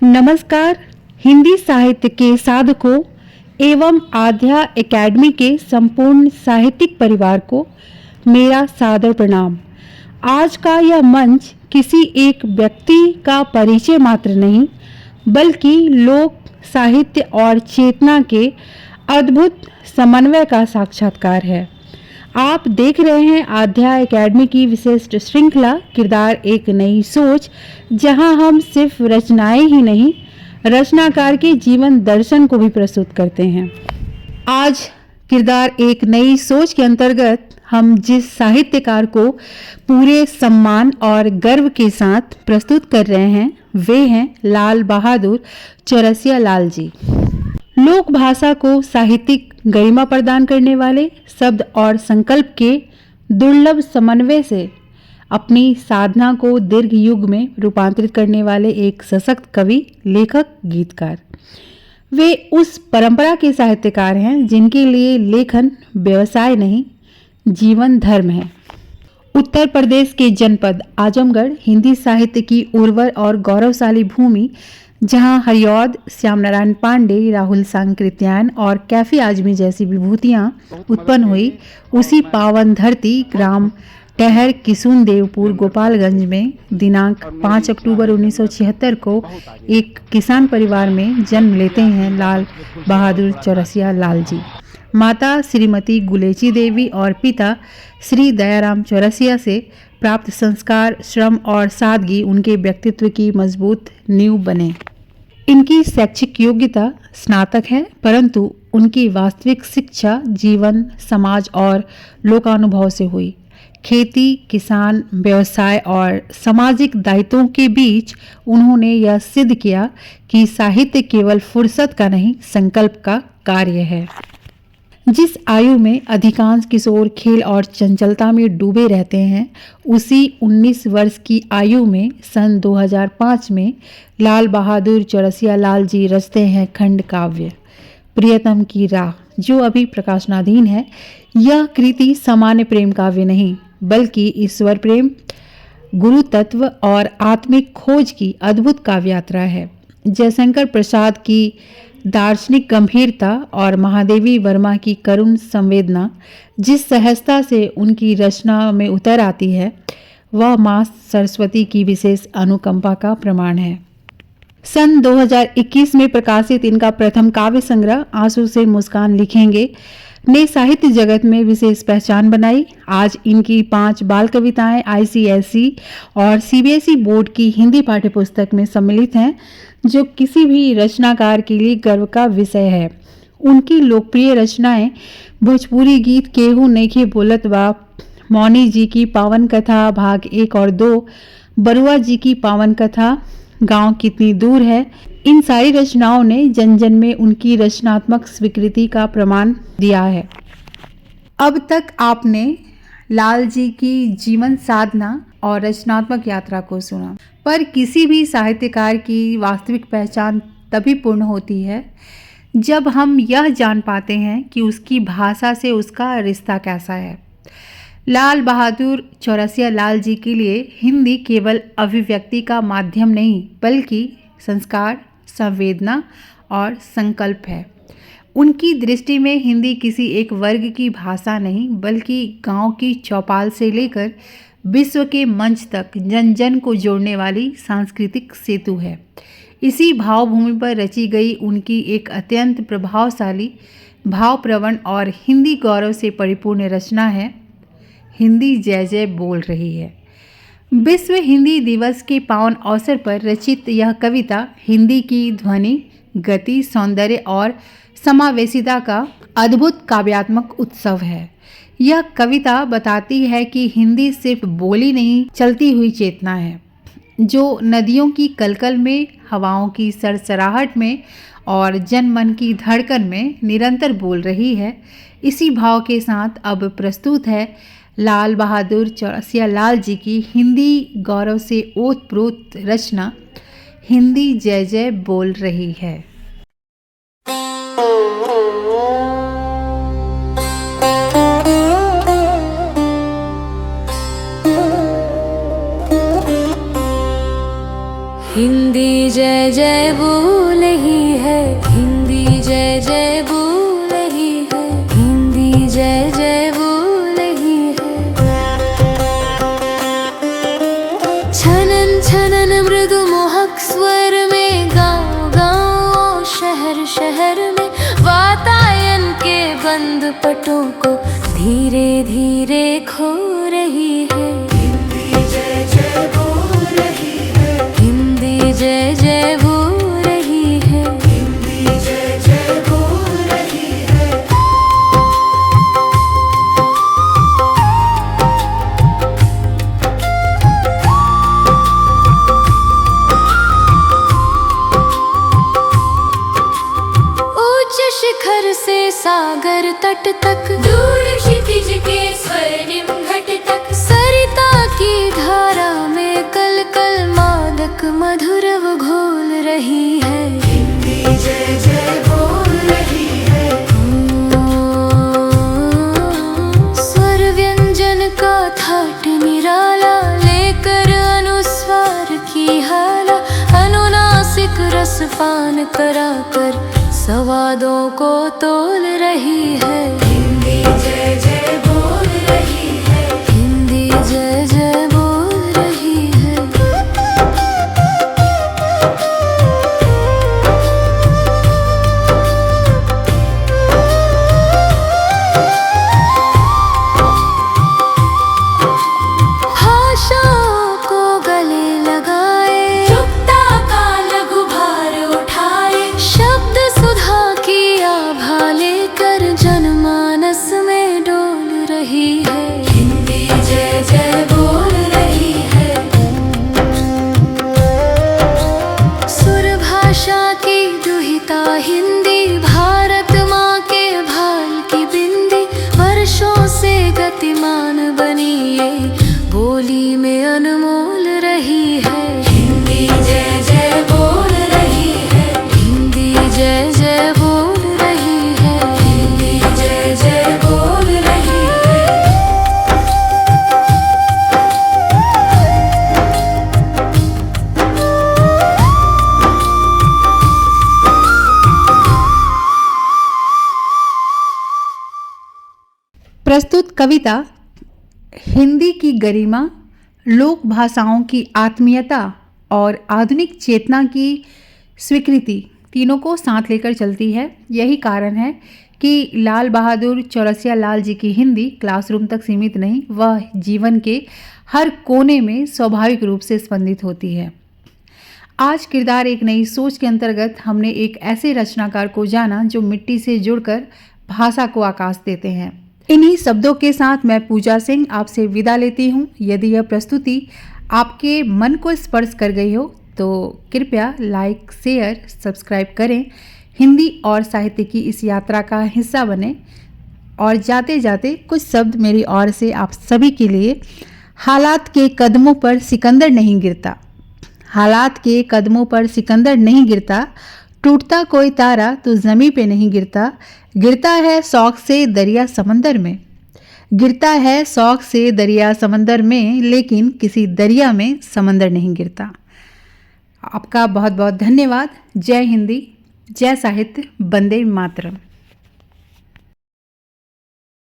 नमस्कार। हिंदी साहित्य के साधकों एवं आध्या एकेडमी के संपूर्ण साहित्यिक परिवार को मेरा सादर प्रणाम। आज का यह मंच किसी एक व्यक्ति का परिचय मात्र नहीं, बल्कि लोक साहित्य और चेतना के अद्भुत समन्वय का साक्षात्कार है। आप देख रहे हैं आध्या एकेडमी की विशिष्ट श्रृंखला किरदार एक नई सोच, जहां हम सिर्फ रचनाएं ही नहीं, रचनाकार के जीवन दर्शन को भी प्रस्तुत करते हैं। आज किरदार एक नई सोच के अंतर्गत हम जिस साहित्यकार को पूरे सम्मान और गर्व के साथ प्रस्तुत कर रहे हैं, वे हैं लाल बहादुर चौरसिया लाल जी। लोक भाषा को साहित्यिक गरिमा प्रदान करने वाले, शब्द और संकल्प के दुर्लभ समन्वय से अपनी साधना को दीर्घ युग में रूपांतरित करने वाले एक सशक्त कवि, लेखक, गीतकार। वे उस परंपरा के साहित्यकार हैं जिनके लिए लेखन व्यवसाय नहीं, जीवन धर्म है। उत्तर प्रदेश के जनपद आजमगढ़ हिंदी साहित्य की उर्वर और गौरवशाली भूमि, जहां हरिऔध, श्याम नारायण पांडे, राहुल सांकृत्यायन और कैफी आजमी जैसी विभूतियां उत्पन्न हुई, उसी पावन धरती ग्राम टहर किशुनदेवपुर गोपालगंज में दिनांक 5 अक्टूबर 1976 को एक किसान परिवार में जन्म लेते हैं लाल बहादुर चौरसिया लाल जी। माता श्रीमती गुलेची देवी और पिता श्री दयाराम चौरसिया से प्राप्त संस्कार, श्रम और सादगी उनके व्यक्तित्व की मजबूत नींव बने। इनकी शैक्षिक योग्यता स्नातक है, परंतु उनकी वास्तविक शिक्षा जीवन, समाज और लोकानुभव से हुई। खेती, किसान, व्यवसाय और सामाजिक दायित्वों के बीच उन्होंने यह सिद्ध किया कि साहित्य केवल फुर्सत का नहीं, संकल्प का कार्य है। जिस आयु में अधिकांश किशोर खेल और चंचलता में डूबे रहते हैं, उसी 19 वर्ष की आयु में सन 2005 में लाल बहादुर चौरसिया लाल जी रचते हैं खंड काव्य प्रियतम की राह, जो अभी प्रकाशनाधीन है। यह कृति सामान्य प्रेम काव्य नहीं, बल्कि ईश्वर प्रेम, गुरु तत्व और आत्मिक खोज की अद्भुत काव्य यात्रा है। जयशंकर प्रसाद की दार्शनिक गंभीरता और महादेवी वर्मा की करुण संवेदना जिस सहजता से उनकी रचना में उतर आती है, वह मां सरस्वती की विशेष अनुकंपा का प्रमाण है। सन 2021 में प्रकाशित इनका प्रथम काव्य संग्रह आंसू से मुस्कान लिखेंगे ने साहित्य जगत में विशेष पहचान बनाई। आज इनकी 5 बाल कविताएं ICSE और CBSE बोर्ड की हिंदी पाठ्यपुस्तक में सम्मिलित हैं, जो किसी भी रचनाकार के लिए गर्व का विषय है। उनकी लोकप्रिय रचनाएं भोजपुरी गीत केहू नइखे बोलत बा, मौनी जी की पावन कथा भाग 1 और 2, बरुआ जी की पावन कथा, गांव कितनी दूर है, इन सारी रचनाओं ने जन जन में उनकी रचनात्मक स्वीकृति का प्रमाण दिया है। अब तक आपने लाल जी की जीवन साधना और रचनात्मक यात्रा को सुना, पर किसी भी साहित्यकार की वास्तविक पहचान तभी पूर्ण होती है जब हम यह जान पाते हैं कि उसकी भाषा से उसका रिश्ता कैसा है। लाल बहादुर चौरसिया लाल जी के लिए हिंदी केवल अभिव्यक्ति का माध्यम नहीं, बल्कि संस्कार, संवेदना और संकल्प है। उनकी दृष्टि में हिंदी किसी एक वर्ग की भाषा नहीं, बल्कि गांव की चौपाल से लेकर विश्व के मंच तक जन जन को जोड़ने वाली सांस्कृतिक सेतु है। इसी भावभूमि पर रची गई उनकी एक अत्यंत प्रभावशाली, भावप्रवण और हिंदी गौरव से परिपूर्ण रचना है हिंदी जय जय बोल रही है। विश्व हिंदी दिवस के पावन अवसर पर रचित यह कविता हिंदी की ध्वनि, गति, सौंदर्य और समावेशिता का अद्भुत काव्यात्मक उत्सव है। यह कविता बताती है कि हिंदी सिर्फ बोली नहीं, चलती हुई चेतना है, जो नदियों की कलकल में, हवाओं की सरसराहट में और जनमन की धड़कन में निरंतर बोल रही है। इसी भाव के साथ अब प्रस्तुत है लाल बहादुर चौरसिया लाल जी की हिंदी गौरव से ओतप्रोत रचना हिंदी जय जय बोल रही है। हिंदी जय जय बोल रही है, हिंदी जय जय बोल रही है, हिंदी जय जय बोल रही है। छनन छनन मृदु मोहक स्वर में गाँव गाँव शहर शहर में वातायन के बंद पटों को धीरे धीरे खो रही है। हिंदी जय जय बोल रही है, हिंदी जय जय बोल रही है, हिंदी जय जय बोल रही है। ऊंच शिखर से सागर तट तक, दूर क्षितिज के स्वर्णिम घट तक, सरिता की धारा में कल कल मादक मधुर वो घोल रही है। हिंदी जय जय बोल रही है। स्वर व्यंजन का थाट निराला लेकर अनुस्वार की हाला, अनुनासिक रस पान कराकर संवादों को तोल रही है। हिंदी जय जय बोल रही है, हिंदी जय जय बोल रही है। भाषाओं को गले लगाए, चुपता का लघु भार उठाए, शब्द सुधा की आभा लेकर जनमानस में डोल रही है। हिंदी जय जय बोल रही है। सुर भाषा की दुहिता हिंदी, भारत माँ के भाल की बिंदी, वर्षों से गतिमान बनी ये बोली में अनमोल रही है। हिंदी जय जय बोल रही है, हिंदी जय जय बोल रही है, हिंदी जय जय बोल रही है। प्रस्तुत कविता हिंदी की गरिमा, लोक भाषाओं की आत्मीयता और आधुनिक चेतना की स्वीकृति तीनों को साथ लेकर चलती है। यही कारण है कि लाल बहादुर चौरसिया लाल जी की हिंदी क्लासरूम तक सीमित नहीं, वह जीवन के हर कोने में स्वाभाविक रूप से स्पंदित होती है। आज किरदार एक नई सोच के अंतर्गत हमने एक ऐसे रचनाकार को जाना जो मिट्टी से जुड़कर भाषा को आकाश देते हैं। इन्हीं शब्दों के साथ मैं पूजा सिंह आपसे विदा लेती हूँ। यदि यह प्रस्तुति आपके मन को स्पर्श कर गई हो तो कृपया लाइक, शेयर, सब्सक्राइब करें। हिंदी और साहित्य की इस यात्रा का हिस्सा बने। और जाते जाते कुछ शब्द मेरी ओर से आप सभी के लिए। हालात के कदमों पर सिकंदर नहीं गिरता, हालात के कदमों पर सिकंदर नहीं गिरता, टूटता कोई तारा तो ज़मीं पे नहीं गिरता, गिरता है शौक से दरिया समंदर में, गिरता है शौक से दरिया समंदर में, लेकिन किसी दरिया में समंदर नहीं गिरता। आपका बहुत बहुत धन्यवाद। जय हिंदी, जय साहित्य, वंदे मातरम।